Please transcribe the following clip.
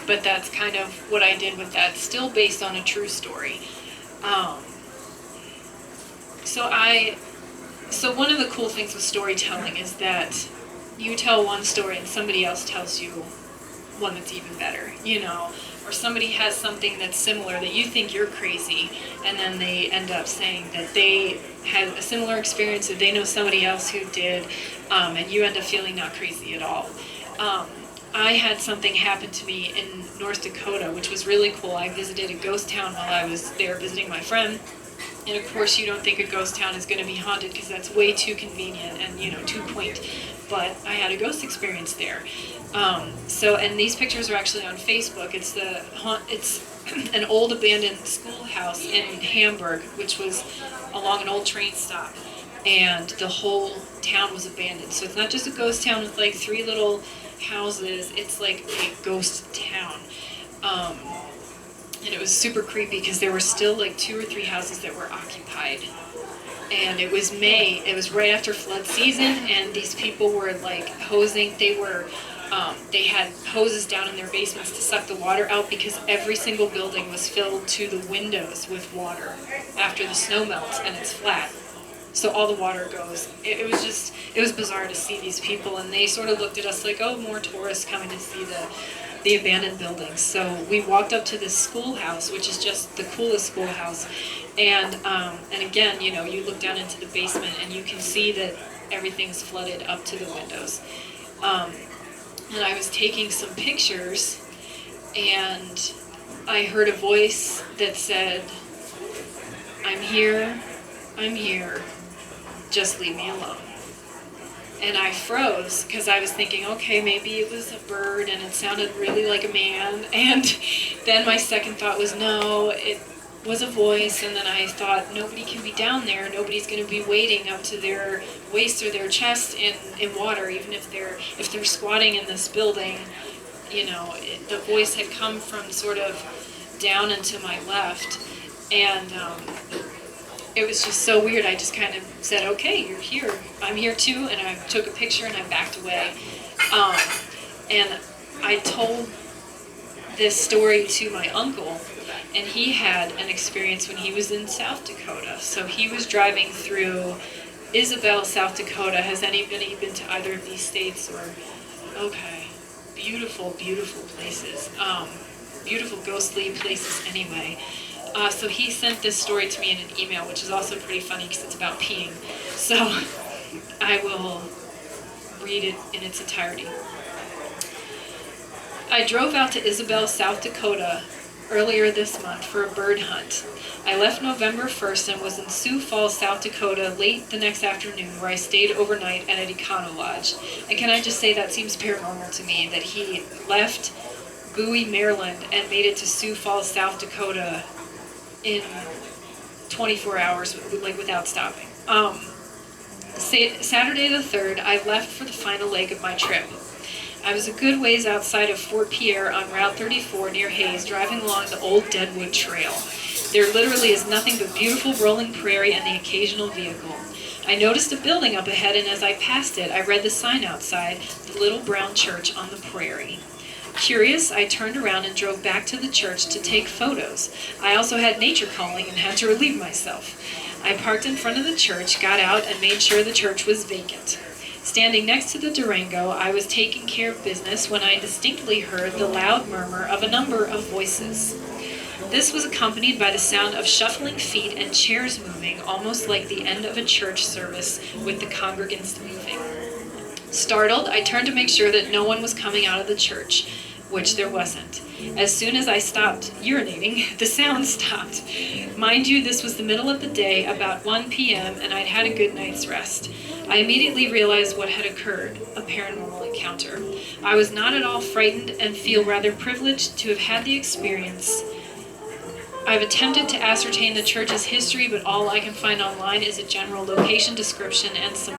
but that's kind of what I did with that, still based on a true story. Um, so one of the cool things with storytelling is that you tell one story and somebody else tells you one that's even better, or somebody has something that's similar that you think you're crazy, and then they end up saying that they had a similar experience, or they know somebody else who did, and you end up feeling not crazy at all. I had something happen to me in North Dakota, which was really cool. I visited a ghost town while I was there visiting my friend. And of course, you don't think a ghost town is going to be haunted because that's way too convenient and too quaint. But I had a ghost experience there. And these pictures are actually on Facebook. It's an old abandoned schoolhouse in Hamburg, which was along an old train stop, and the whole town was abandoned. So it's not just a ghost town with like 3 little houses. It's like a ghost town. And it was super creepy because there were still like 2 or 3 houses that were occupied. And it was May. It was right after flood season, and these people were like hosing. They had hoses down in their basements to suck the water out because every single building was filled to the windows with water after the snow melts and it's flat. So all the water goes. It was bizarre to see these people, and they sort of looked at us like, oh, more tourists coming to see the abandoned buildings. So we walked up to this schoolhouse, which is just the coolest schoolhouse. And again, you look down into the basement and you can see that everything's flooded up to the windows. And I was taking some pictures, and I heard a voice that said, I'm here, just leave me alone. And I froze because I was thinking, okay, maybe it was a bird and it sounded really like a man. And then my second thought was, no, it was a voice. And then I thought, nobody can be down there. Nobody's going to be wading up to their waist or their chest in water, even if they're squatting in this building. The voice had come from sort of down and to my left. And it was just so weird. I just kind of said, okay, you're here. I'm here too. And I took a picture and I backed away. And I told this story to my uncle, and he had an experience when he was in South Dakota. So he was driving through Isabel, South Dakota. Has anybody been to either of these states? Okay, beautiful, beautiful places. Beautiful ghostly places anyway. So he sent this story to me in an email, which is also pretty funny because it's about peeing. So I will read it in its entirety. I drove out to Isabel, South Dakota earlier this month for a bird hunt. I left November 1st and was in Sioux Falls, South Dakota late the next afternoon, where I stayed overnight at an Econo Lodge. And can I just say that seems paranormal to me, that he left Bowie, Maryland and made it to Sioux Falls, South Dakota in 24 hours, like without stopping. Saturday the 3rd, I left for the final leg of my trip. I was a good ways outside of Fort Pierre on Route 34 near Hayes, driving along the old Deadwood Trail. There literally is nothing but beautiful rolling prairie and the occasional vehicle. I noticed a building up ahead, and as I passed it, I read the sign outside, the little brown church on the prairie. Curious, I turned around and drove back to the church to take photos. I also had nature calling and had to relieve myself. I parked in front of the church, got out, and made sure the church was vacant. Standing next to the Durango, I was taking care of business when I distinctly heard the loud murmur of a number of voices. This was accompanied by the sound of shuffling feet and chairs moving, almost like the end of a church service with the congregants moving. Startled, I turned to make sure that no one was coming out of the church, which there wasn't. As soon as I stopped urinating, the sound stopped. Mind you, this was the middle of the day, about 1 p.m., and I'd had a good night's rest. I immediately realized what had occurred, a paranormal encounter. I was not at all frightened and feel rather privileged to have had the experience. I've attempted to ascertain the church's history, but all I can find online is a general location description and some